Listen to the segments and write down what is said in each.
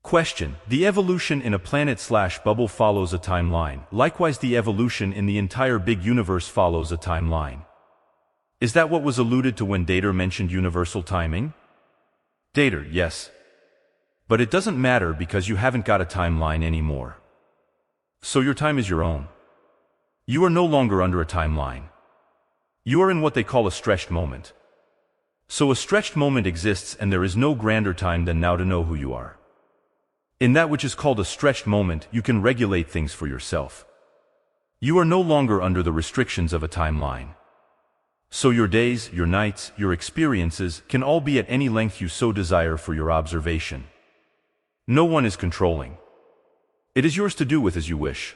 Question. The evolution in a planet/bubble follows a timeline. Likewise, the evolution in the entire big universe follows a timeline. Is that what was alluded to when Datre mentioned universal timing? Datre, yes. But it doesn't matter because you haven't got a timeline anymore. So your time is your own. You are no longer under a timeline. You are in what they call a stretched moment. So a stretched moment exists, and there is no grander time than now to know who you are. In that which is called a stretched moment, you can regulate things for yourself. You are no longer under the restrictions of a timeline. So your days, your nights, your experiences can all be at any length you so desire for your observation. No one is controlling. It is yours to do with as you wish.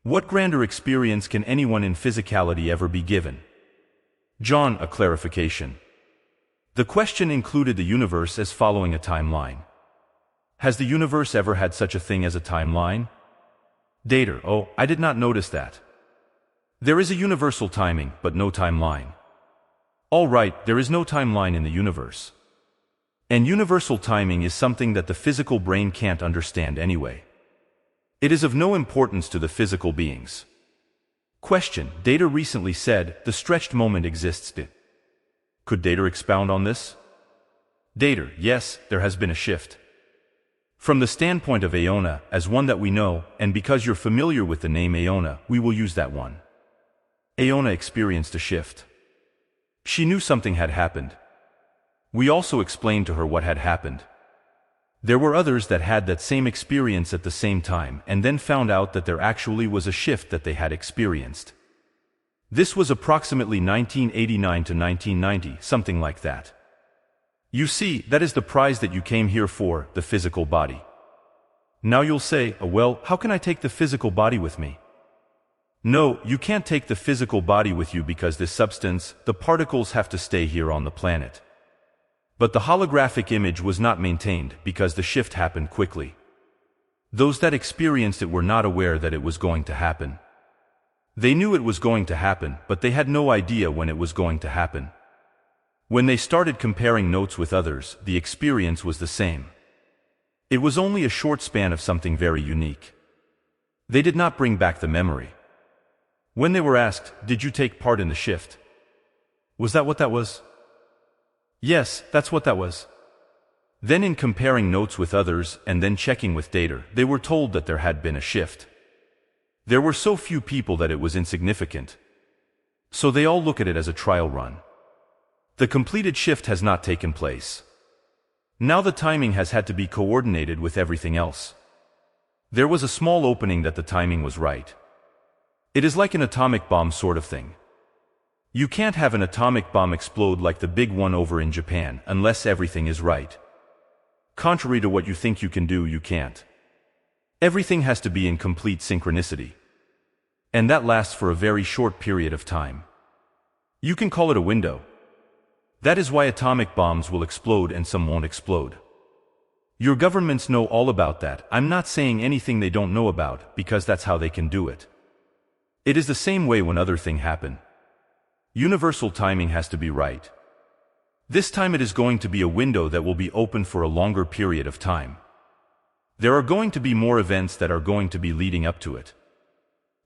What grander experience can anyone in physicality ever be given? John, a clarification. The question included the universe as following a timeline. Has the universe ever had such a thing as a timeline? Datre, oh, I did not notice that. There is a universal timing, but no timeline. All right, there is no timeline in the universe. And universal timing is something that the physical brain can't understand anyway. It is of no importance to the physical beings. Question. Datre recently said, the stretched moment exists. Could Datre expound on this? Datre, yes, there has been a shift. From the standpoint of Aona, as one that we know, and because you're familiar with the name Aona, we will use that one. Aona experienced a shift. She knew something had happened. We also explained to her what had happened. There were others that had that same experience at the same time and then found out that there actually was a shift that they had experienced. This was approximately 1989 to 1990, something like that. You see, that is the prize that you came here for, the physical body. Now you'll say, oh, well, how can I take the physical body with me? No, you can't take the physical body with you because this substance, the particles, have to stay here on the planet. But the holographic image was not maintained because the shift happened quickly. Those that experienced it were not aware that it was going to happen. They knew it was going to happen, but they had no idea when it was going to happen. When they started comparing notes with others, the experience was the same. It was only a short span of something very unique. They did not bring back the memory. When they were asked, did you take part in the shift? Was that what that was? Yes, that's what that was. Then in comparing notes with others and then checking with Datre, they were told that there had been a shift. There were so few people that it was insignificant. So they all look at it as a trial run. The completed shift has not taken place. Now the timing has had to be coordinated with everything else. There was a small opening that the timing was right. It is like an atomic bomb sort of thing. You can't have an atomic bomb explode like the big one over in Japan unless everything is right. Contrary to what you think you can do, you can't. Everything has to be in complete synchronicity. And that lasts for a very short period of time. You can call it a window. That is why atomic bombs will explode and some won't explode. Your governments know all about that. I'm not saying anything they don't know about, because that's how they can do it. It is the same way when other things happen. Universal timing has to be right. This time it is going to be a window that will be open for a longer period of time. There are going to be more events that are going to be leading up to it.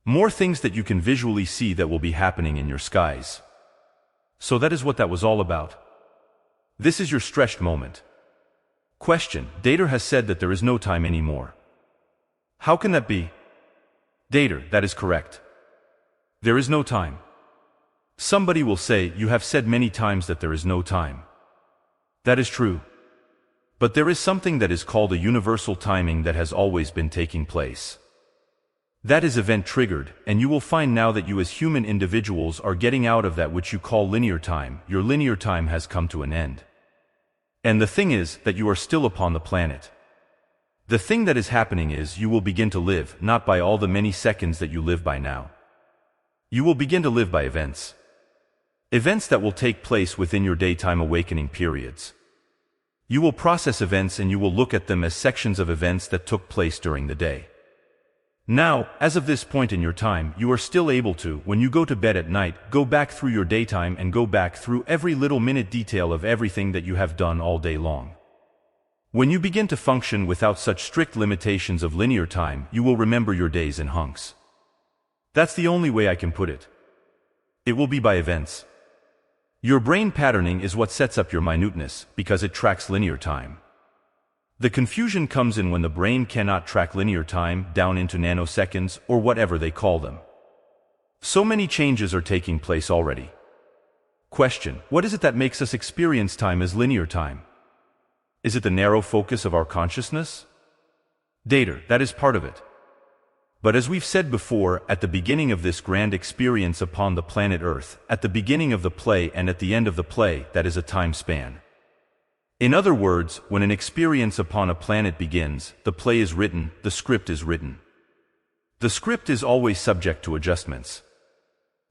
More things that you can visually see that will be happening in your skies. So that is what that was all about. This is your stretched moment. Question. Datre has said that there is no time anymore. How can that be? Datre, that is correct. There is no time. Somebody will say, you have said many times that there is no time. That is true. But there is something that is called a universal timing that has always been taking place. That is event triggered, and you will find now that you as human individuals are getting out of that which you call linear time. Your linear time has come to an end. And the thing is that you are still upon the planet. The thing that is happening is you will begin to live not by all the many seconds that you live by now. You will begin to live by events. Events that will take place within your daytime awakening periods. You will process events and you will look at them as sections of events that took place during the day. Now, as of this point in your time, you are still able to, when you go to bed at night, go back through your daytime and go back through every little minute detail of everything that you have done all day long. When you begin to function without such strict limitations of linear time, you will remember your days in hunks. That's the only way I can put it. It will be by events. Your brain patterning is what sets up your minuteness, because it tracks linear time. The confusion comes in when the brain cannot track linear time down into nanoseconds or whatever they call them. So many changes are taking place already. Question: what is it that makes us experience time as linear time? Is it the narrow focus of our consciousness? Datre, that is part of it. But as we've said before, at the beginning of this grand experience upon the planet Earth, at the beginning of the play and at the end of the play, that is a time span. In other words, when an experience upon a planet begins, the play is written, the script is written. The script is always subject to adjustments.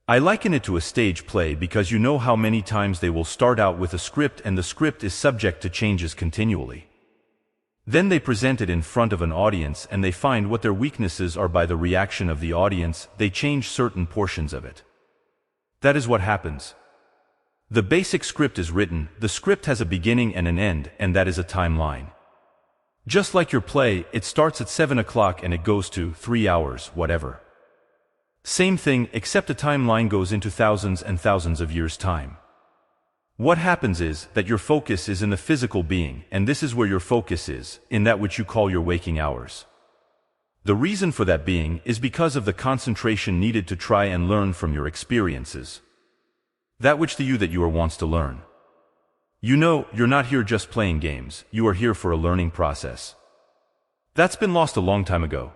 I liken it to a stage play because you know how many times they will start out with a script and the script is subject to changes continually. Then they present it in front of an audience and they find what their weaknesses are. By the reaction of the audience, they change certain portions of it. That is what happens. The basic script is written, the script has a beginning and an end, and that is a timeline. Just like your play, it starts at 7 o'clock and it goes to 3 hours, whatever. Same thing, except a timeline goes into thousands and thousands of years' time. What happens is that your focus is in the physical being, and this is where your focus is, in that which you call your waking hours. The reason for that being is because of the concentration needed to try and learn from your experiences. That which the you that you are wants to learn. You know, you're not here just playing games, you are here for a learning process. That's been lost a long time ago.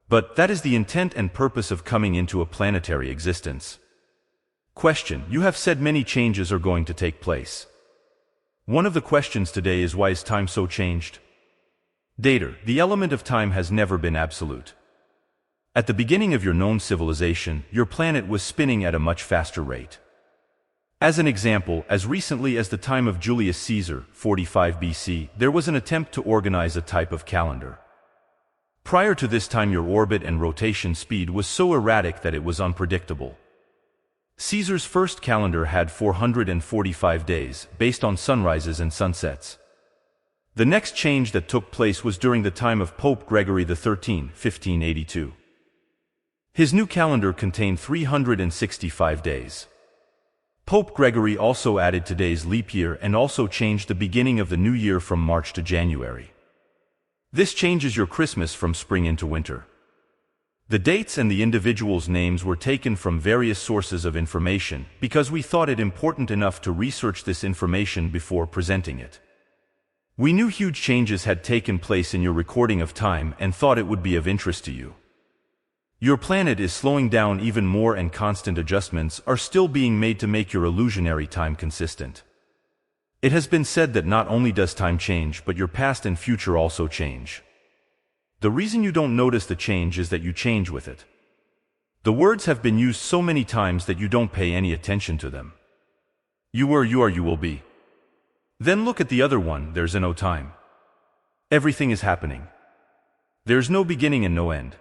But that is the intent and purpose of coming into a planetary existence. Question: you have said many changes are going to take place. One of the questions today is, why is time so changed? Datre, the element of time has never been absolute. At the beginning of your known civilization, your planet was spinning at a much faster rate. As an example, as recently as the time of Julius Caesar, 45 BC, there was an attempt to organize a type of calendar. Prior to this time, your orbit and rotation speed was so erratic that it was unpredictable. Caesar's first calendar had 445 days, based on sunrises and sunsets. The next change that took place was during the time of Pope Gregory XIII, 1582. His new calendar contained 365 days. Pope Gregory also added today's leap year and also changed the beginning of the new year from March to January. This changes your Christmas from spring into winter. The dates and the individuals' names were taken from various sources of information because we thought it important enough to research this information before presenting it. We knew huge changes had taken place in your recording of time and thought it would be of interest to you. Your planet is slowing down even more and constant adjustments are still being made to make your illusionary time consistent. It has been said that not only does time change, but your past and future also change. The reason you don't notice the change is that you change with it. The words have been used so many times that you don't pay any attention to them. You were, you are, you will be. Then look at the other one, there's no time. Everything is happening. There's no beginning and no end.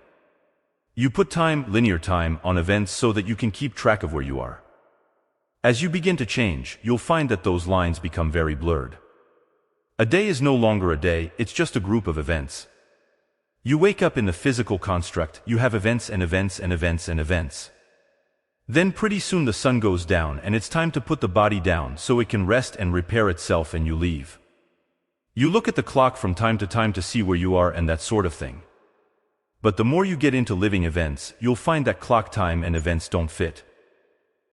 You put time, linear time, on events so that you can keep track of where you are. As you begin to change, you'll find that those lines become very blurred. A day is no longer a day, it's just a group of events. You wake up in the physical construct, you have events and events and events and events. Then pretty soon the sun goes down and it's time to put the body down so it can rest and repair itself, and you leave. You look at the clock from time to time to see where you are and that sort of thing. But the more you get into living events, you'll find that clock time and events don't fit.